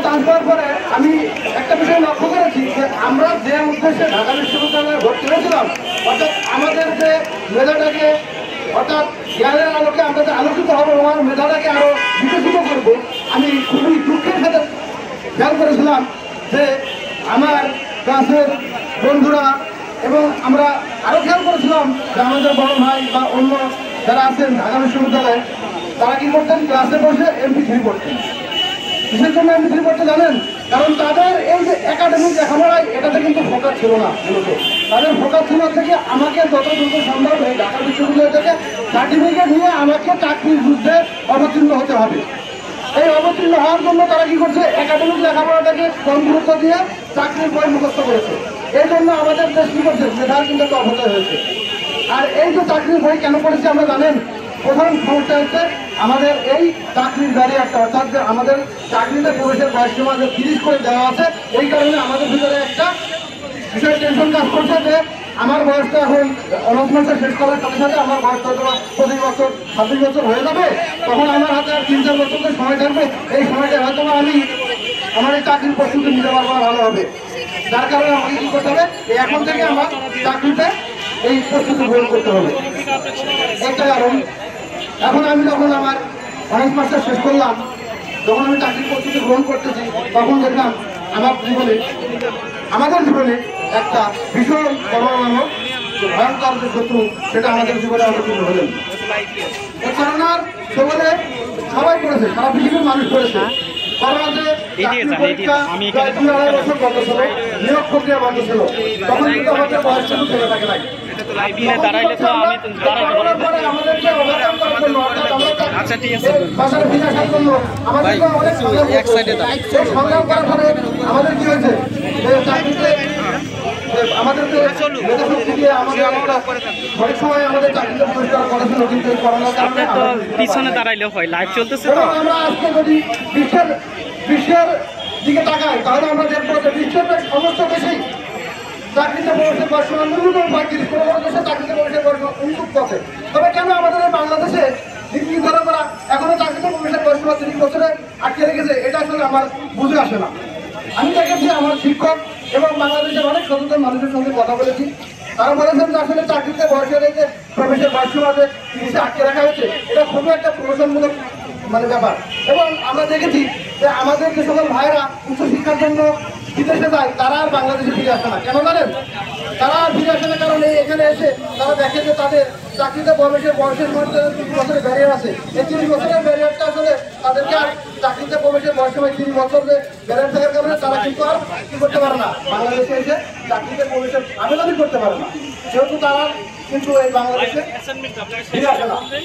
Chance পাওয়ার পরে আমি একটা বিষয় লক্ষ্য করেছি যে আমরা যে উদ্দেশ্যে ঢাকা বিশ্ববিদ্যালয়ে ভর্তি হয়েছিলাম, অর্থাৎ আমাদের যে মেধাটাকে, অর্থাৎ জ্ঞানের আলোকে আমরা যে আলোকিত হবো, আমার মেধাটাকে আরো বিকশিত করবো, আমি খুবই দুঃখের সাথে খেয়াল করেছিলাম যে আমার ক্লাসের বন্ধুরা এবং আমরা আরো খেয়াল করেছিলাম যে আমাদের বড় ভাই বা অন্য যারা আছেন ঢাকা বিশ্ববিদ্যালয়ে, তারা কি করতেন, ক্লাসে বসে MP3 পড়তেন। কিসের জন্য MP3 পড়তে জানেন? কারণ তাদের এই যে একাডেমিক লেখাপড়ায় এটাতে কিন্তু ফোকাস ছিল না। মূলত তাদের ফোকাস ছিল থেকে আমাকে যত দ্রুত সম্ভব এই ঢাকা বিশ্ববিদ্যালয় থেকে সার্টিফিকেট নিয়ে আমাকে চাকরির যুদ্ধে অবতীর্ণ হতে হবে। এই অবতীর্ণ হওয়ার জন্য তারা কি করছে, একাডেমিক লেখাপড়াটাকে কম গুরুত্ব দিয়ে চাকরির বই মুখস্থ করেছে। এই জন্য আমাদের দেশ কি করছে, মেধার কিন্তু একটা অবচয় হয়েছে। আর এই যে চাকরির বই কেন করেছে আমরা জানেন? প্রধান সমস্যা হচ্ছে আমাদের এই চাকরির ব্যারিয়ারটা, অর্থাৎ যে আমাদের চাকরিতে প্রবেশের বয়সসীমা যে 30 করে দেওয়া আছে, এই কারণে আমাদের ভিতরে একটা বিষয় টেনশন কাজ করছে যে আমার বয়সটা এখন অনার্স মাস্টার শেষ করার সাথে সাথে আমার বয়সটা হয়তো 25 বছর 26 বছর হয়ে যাবে, তখন আমার হাতে আর 3-4 বছর সময় থাকবে। এই সময়টা হয়তো আমি আমার এই চাকরির প্রস্তুতি নিতে পারবো না, ভালো হবে। যার কারণে আমাকে কি করতে হবে, এখন থেকে আমার চাকরিতে এই প্রস্তুতি গ্রহণ করতে হবে। একটা কারণ, এখন আমি যখন আমার অনার্স মাস্টার শেষ করলাম, যখন আমি চাকরির প্রস্তুতি গ্রহণ করতেছি, তখন দেখলাম আমার জীবনে, আমাদের জীবনে একটা ভীষণ করোনার ভয়ঙ্কর যে শত্রু, সেটা আমাদের জীবনে অবতীর্ণ হলেন। এই করোনার সেবনে সবাই করেছে, সারা পৃথিবীর মানুষ করেছে। করোনাতে নিয়োগ প্রক্রিয়া বন্ধ ছিল, তখন কিন্তু আমাদের বয়স কিন্তু থেকে থাকে নাই। আচ্ছা ঠিক আছে, আমাদের কি হয়েছে, আমাদেরকে অনেক সময় আমাদের চাকরিতে পরিষ্কার করেছিল, কিন্তু এই করোনার কারণে পিছনে দাঁড়াইলেও হয়, লাইভ চলতেছে তো। আমরা আজকে যদি বিশ্বের দিকে তাকাই, তাহলে আমরা দেখবো যে বিশ্বের সমস্ত দেশেই চাকরিতে প্রবেশের বয়সসীমা ন্যূনতম 35, কোনো কোনো দেশে চাকরিতে প্রবেশের বয়সসীমা উন্মুক্ত আছে। তবে কেন আমাদের বাংলাদেশে ডিগ্রি ধরে করা এখনো চাকরিতে প্রবেশের বয়সসীমা 30 বছরে আটকে রেখেছে, এটা আসলে আমার বুঝে আসে না। আমি দেখেছি আমার শিক্ষক এবং বাংলাদেশের অনেক সচেতন মানুষের সঙ্গে কথা বলেছি, তারা বলেছেন যে আসলে চাকরিতে বয়সের এই যে প্রবেশের বয়সসীমা যে 30-এ আটকে রাখা হয়েছে, এটা খুবই একটা প্রহসনমূলক ব্যাপার। এবং আমরা দেখেছি যে আমাদের যে সকল ভাইয়েরা উচ্চশিক্ষার জন্য বিদেশে যায়, তারা আর বাংলাদেশে ফিরে আসে না। কেন জানেন? তারা আর ফিরে আসে না কারণ এখানে এসে তারা দেখে যে তাদের চাকরিতে বয়সের মধ্যে 30 বছরের ব্যারিয়ার আছে। এই 30 বছরের ব্যারিয়ারটা আসলে তাদেরকে আর চাকরিতে প্রবেশের বয়সের 30 বছর যে ব্যারিয়ার থাকার কারণে তারা কিন্তু আর কি করতে পারে না, বাংলাদেশে এসে চাকরিতে প্রবেশের আবেদনই করতে পারে না, যেহেতু তারা কিন্তু এই বাংলাদেশে ফিরে আসে না।